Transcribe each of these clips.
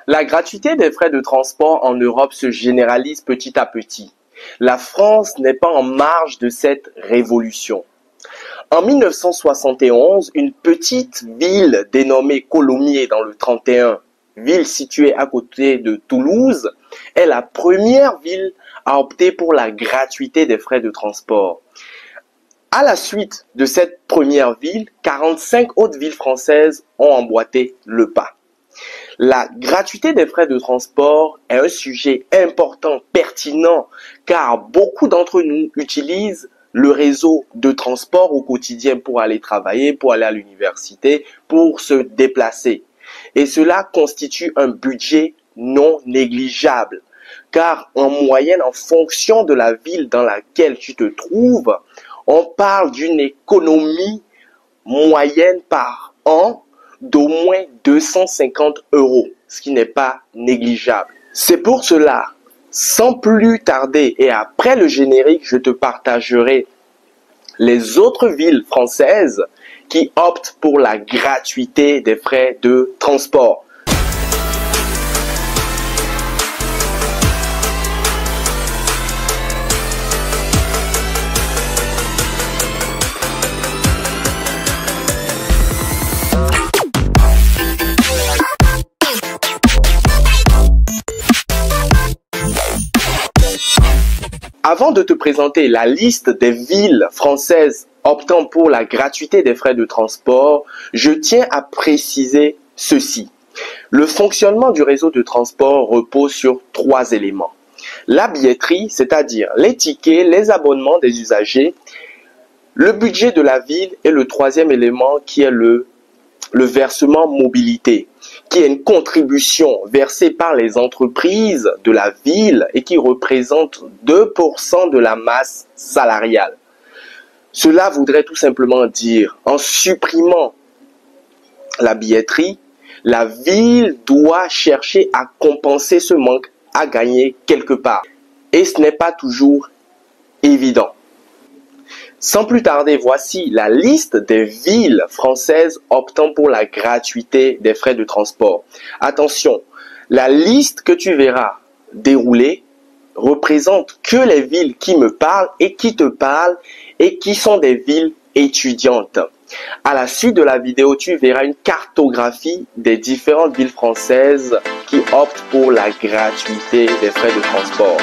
La gratuité des frais de transport en Europe se généralise petit à petit. La France n'est pas en marge de cette révolution. En 1971, une petite ville dénommée Colomiers dans le 31, ville située à côté de Toulouse, est la première ville à opter pour la gratuité des frais de transport. À la suite de cette première ville, 45 autres villes françaises ont emboîté le pas. La gratuité des frais de transport est un sujet important, pertinent, car beaucoup d'entre nous utilisent le réseau de transport au quotidien pour aller travailler, pour aller à l'université, pour se déplacer. Et cela constitue un budget non négligeable, car en moyenne, en fonction de la ville dans laquelle tu te trouves, on parle d'une économie moyenne par an d'au moins 250 €, ce qui n'est pas négligeable. C'est pour cela, sans plus tarder et après le générique, je te partagerai les autres villes françaises qui optent pour la gratuité des frais de transport. Avant de te présenter la liste des villes françaises optant pour la gratuité des frais de transport, je tiens à préciser ceci. Le fonctionnement du réseau de transport repose sur 3 éléments. La billetterie, c'est-à-dire les tickets, les abonnements des usagers, le budget de la ville et le 3e élément qui est le versement mobilité, qui est une contribution versée par les entreprises de la ville et qui représente 2% de la masse salariale. Cela voudrait tout simplement dire, en supprimant la billetterie, la ville doit chercher à compenser ce manque à gagner quelque part. Et ce n'est pas toujours évident. Sans plus tarder, voici la liste des villes françaises optant pour la gratuité des frais de transport. Attention, la liste que tu verras dérouler représente que les villes qui me parlent et qui te parlent et qui sont des villes étudiantes. À la suite de la vidéo, tu verras une cartographie des différentes villes françaises qui optent pour la gratuité des frais de transport.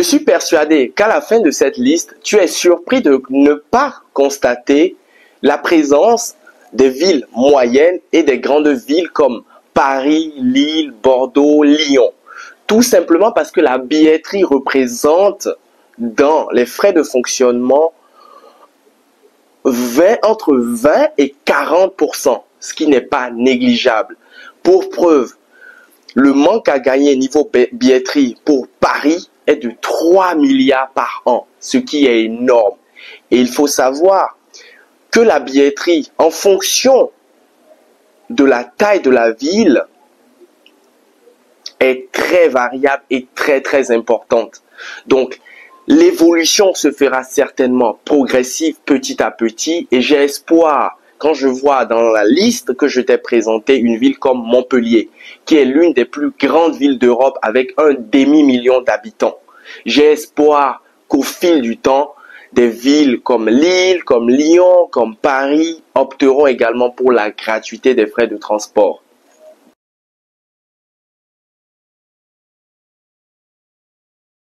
Je suis persuadé qu'à la fin de cette liste, tu es surpris de ne pas constater la présence des villes moyennes et des grandes villes comme Paris, Lille, Bordeaux, Lyon. Tout simplement parce que la billetterie représente dans les frais de fonctionnement entre 20 et 40%, ce qui n'est pas négligeable. Pour preuve, le manque à gagner niveau billetterie pour Paris est de 3 milliards par an, ce qui est énorme. Et il faut savoir que la billetterie, en fonction de la taille de la ville, est très variable et très importante. Donc, l'évolution se fera certainement progressive petit à petit et j'ai espoir quand je vois dans la liste que je t'ai présentée une ville comme Montpellier, qui est l'une des plus grandes villes d'Europe avec un demi-million d'habitants. J'ai espoir qu'au fil du temps, des villes comme Lille, comme Lyon, comme Paris opteront également pour la gratuité des frais de transport.